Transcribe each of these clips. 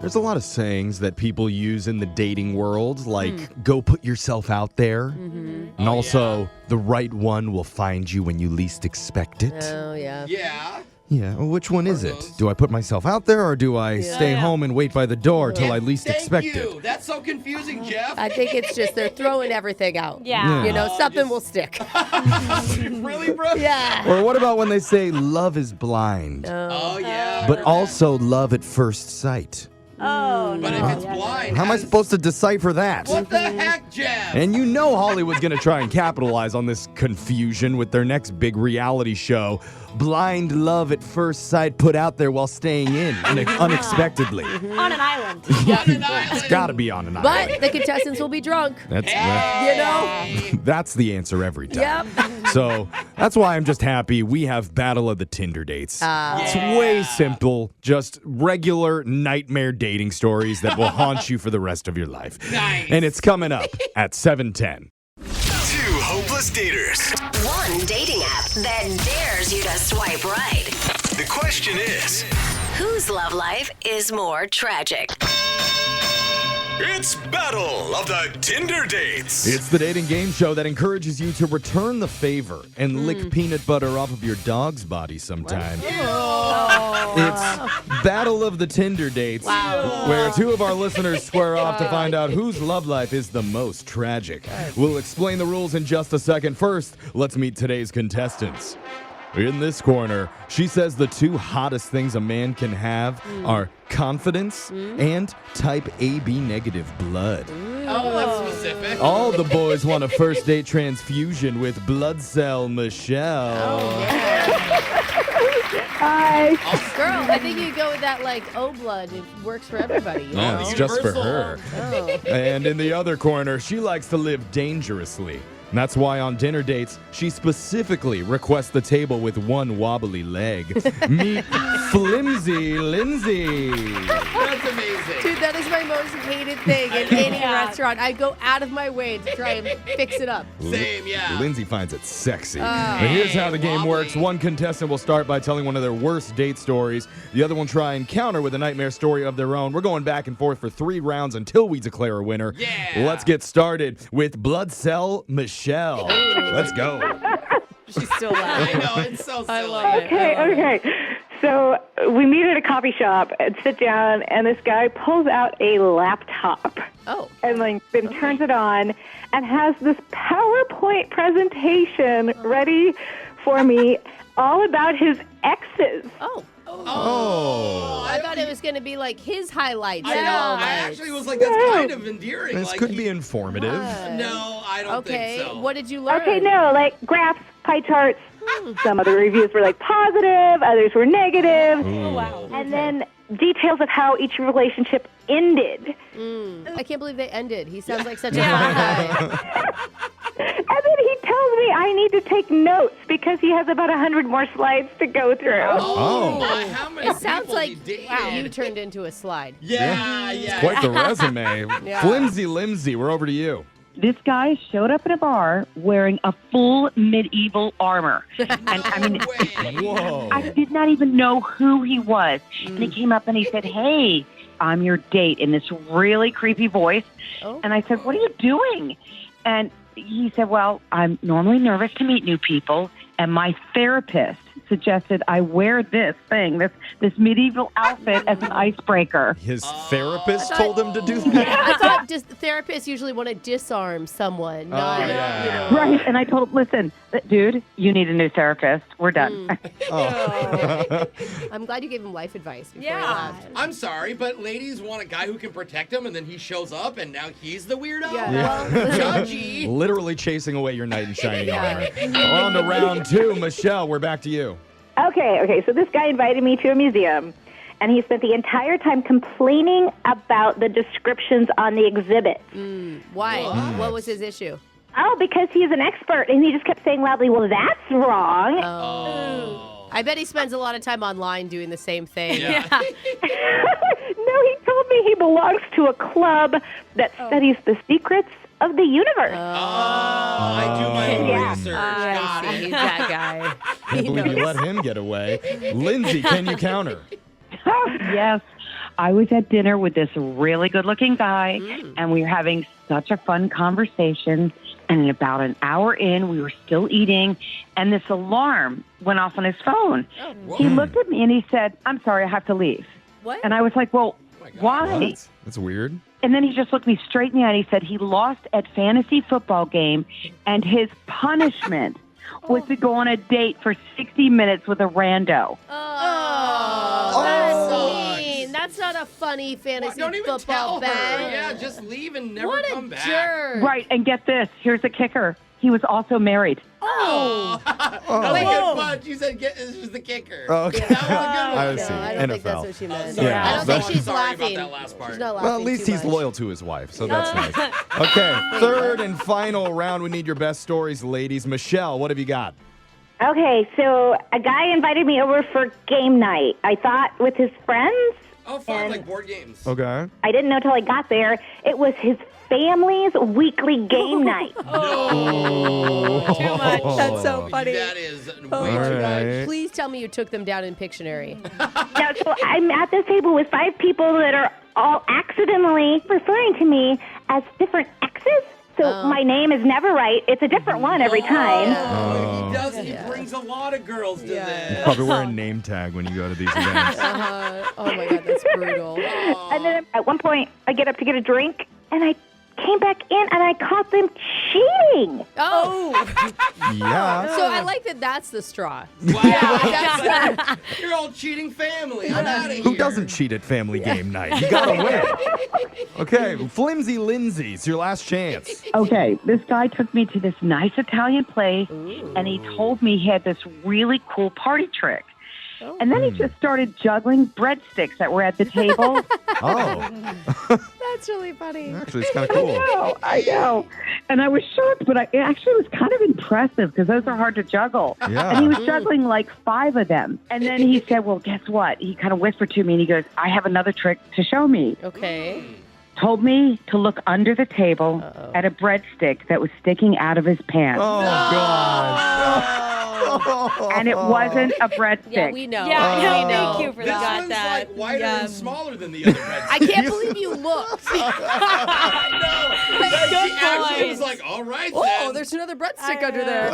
There's a lot of sayings that people use in the dating world, like go put yourself out there. Mm-hmm. And also, the right one will find you when you least expect it. Oh, yeah. Yeah. Yeah, well, which one is it? Do I put myself out there or do I stay home and wait by the door till I least expect it? That's so confusing, Jeff. I think it's just they're throwing everything out. Yeah. You know, something will stick. Really, bro? Yeah. Or what about when they say love is blind, Oh, yeah. but also love at first sight? Oh, But no. if it's blind, How am I supposed to decipher that? What the heck, Jeff? And you know Hollywood's going to try and capitalize on this confusion with their next big reality show, Blind Love at First Sight, put out there while staying in unexpectedly. On an island. It's got to be on an island. But the contestants will be drunk. That's You know? that's the answer every time. Yep. So that's why I'm just happy we have Battle of the Tinder Dates. It's way simple, just regular nightmare dating stories that will haunt you for the rest of your life. Nice. And it's coming up at 7:10. Two hopeless daters. One dating app that dares you to swipe right. The question is, Whose love life is more tragic? it's Battle of the Tinder Dates. It's the dating game show that encourages you to return the favor and lick peanut butter off of your dog's body sometime. It's Battle of the Tinder Dates, where two of our listeners square off to find out whose love life is the most tragic. We'll explain the rules in just a second. First, let's meet today's contestants. In this corner, she says the two hottest things a man can have are confidence and type AB negative blood. Oh, that's specific. All the boys want a first date transfusion with blood cell Michelle. Hi. Girl, I think you go with that, like, O blood. It works for everybody. You Yeah, know? it's just for Universal. her. Oh. And in the other corner, she likes to live dangerously. And that's why on dinner dates, she specifically requests the table with one wobbly leg. Meet flimsy Lindsay. That's amazing. Dude, that is my most hated thing in any restaurant. I go out of my way to try and fix it up. Same, yeah. Lindsay finds it sexy. But here's how the game wobbly. works. One contestant will start by telling one of their worst date stories. The other will try and counter with a nightmare story of their own. We're going back and forth for 3 rounds until we declare a winner. Yeah. Let's get started with Blood Cell Michelle. Let's go. She's still I laughing. know, it's so silly. I love it. Okay. So we meet at a coffee shop and sit down, and this guy pulls out a laptop Oh. and then turns it on and has this PowerPoint presentation ready for me, all about his exes. Oh. Oh. I thought it was going to be like his highlights. I and know. all I that. actually was like, that's kind of endearing. This like, could be informative. No, I don't Okay. think so. What did you learn? Okay, no, like graphs, pie charts. Some of the reviews were like positive, others were negative. Oh, wow. And then details of how each relationship ended. I can't believe they ended. He sounds like such a fun guy. And then he tells me I need to take notes because he has about 100 more slides to go through. Oh. my, how many It sounds people like he dated? you turned into a slide. Yeah. Quite the resume. Yeah. Flimsy Lindsay, we're over to you. This guy showed up at a bar wearing a full medieval armor. And I mean, Whoa. I did not even know who he was. And he came up and he said, "Hey, I'm your date," in this really creepy voice. Oh. And I said, "What are you doing?" And he said, "Well, I'm normally nervous to meet new people, and my therapist suggested I wear this thing, this medieval outfit as an icebreaker." His therapist told him to do that? I thought just therapists usually want to disarm someone, not, yeah. you know. Right. And I told him, "Listen, dude, you need a new therapist. We're done." I'm glad you gave him life advice before Yeah. he left. I'm sorry, but ladies want a guy who can protect them, and then he shows up, and now he's the weirdo? Yeah. Well, Judgy. Literally chasing away your knight in shining armor. We're on to round 2. Michelle, we're back to you. Okay, so this guy invited me to a museum, and he spent the entire time complaining about the descriptions on the exhibit. Why? What was his issue? Oh, because he's an expert, and he just kept saying loudly, "Well, that's wrong." Oh. I bet he spends a lot of time online doing the same thing. Yeah. No, he told me he belongs to a club that studies the secrets of the universe. I do my own Yeah. research. I Got see. it. He's that guy. Can't believe you let him get away. Lindsay, can you counter? Yes. I was at dinner with this really good-looking guy, and we were having such a fun conversation. And about an hour in, we were still eating, and this alarm went off on his phone. He looked at me and he said, "I'm sorry, I have to leave." What? And I was like, "Well, why?" What? That's weird. And then he just looked me straight in the eye and he said he lost at fantasy football game, and his punishment was to go on a date for 60 minutes with a rando. Oh, that's mean. That's not a funny fantasy Don't even football tell her. bet. Yeah, just leave and never What come a back. jerk. Right, and get this. Here's the kicker. He was also married. Oh. That was a good punch. You said this was the kicker. Oh, okay. That was a good one. I No, see. I don't think that's NFL. what she meant. Sorry. Yeah, I don't that's- think she's Sorry about laughing. that last part. She's not laughing Well, at least too he's much. loyal to his wife, so that's nice. Okay, third and final round. We need your best stories, ladies. Michelle, what have you got? Okay, so a guy invited me over for game night. I thought with his friends. Oh, fun, And- like board games. Okay. I didn't know till I got there. It was his family's weekly game night. Too much. That's so funny. That is Oh way my too All God. right. Please tell me you took them down in Pictionary. Now, so I'm at this table with 5 people that are all accidentally referring to me as different exes. So my name is never right. It's a different one every time. Oh, he does. He brings a lot of girls to this. Probably wear a name tag when you go to these events. Oh my God, that's brutal. And then at one point, I get up to get a drink, and I came back in, and I caught them cheating. Oh, Yeah. so I like that. That's the straw. Wow. That's You're all cheating family. I'm out of here. Who doesn't cheat at family game night? You gotta win. Okay, flimsy Lindsay, it's your last chance. Okay, this guy took me to this nice Italian place, and he told me he had this really cool party trick. And then he just started juggling breadsticks that were at the table. Oh, That's really funny. actually, it's kind of cool. I know. And I was shocked, but it actually was kind of impressive because those are hard to juggle. Yeah. And he was juggling like 5 of them. And then he said, well, guess what? He kind of whispered to me and he goes, I have another trick to show me. Okay. Told me to look under the table at a breadstick that was sticking out of his pants. Oh, God. And it wasn't a breadstick. Yeah, we know. Yeah, we no, know. thank you for This that. one's that. like wider Yeah. and smaller than the other breadsticks. I can't believe you looked. She actually was like, all right, Oh, then. there's another breadstick under there.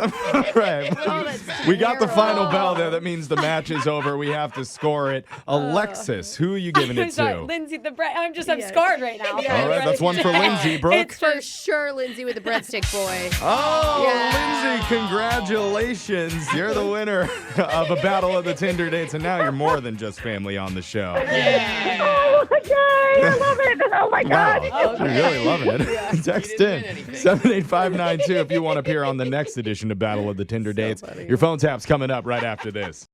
Right. Oh, that's We got the final terrible. bell there. That means the match is over. We have to score it. Alexis, who are you giving I'm it sorry, to? Lindsay, I'm scarred right now. All right, that's one for Lindsay. Brooke? It's for sure Lindsay with the breadstick boy. Oh, Yeah. Lindsay, congratulations. You're the winner of a battle of the Tinder dates, and now you're more than just family on the show. Oh, my God. I love it. Oh, my God. Wow, you're really loving it. Text You didn't in win anything. 78592 if you want to appear on the next edition of Battle of the Tinder Dates. funny. Your phone tap's coming up right after this.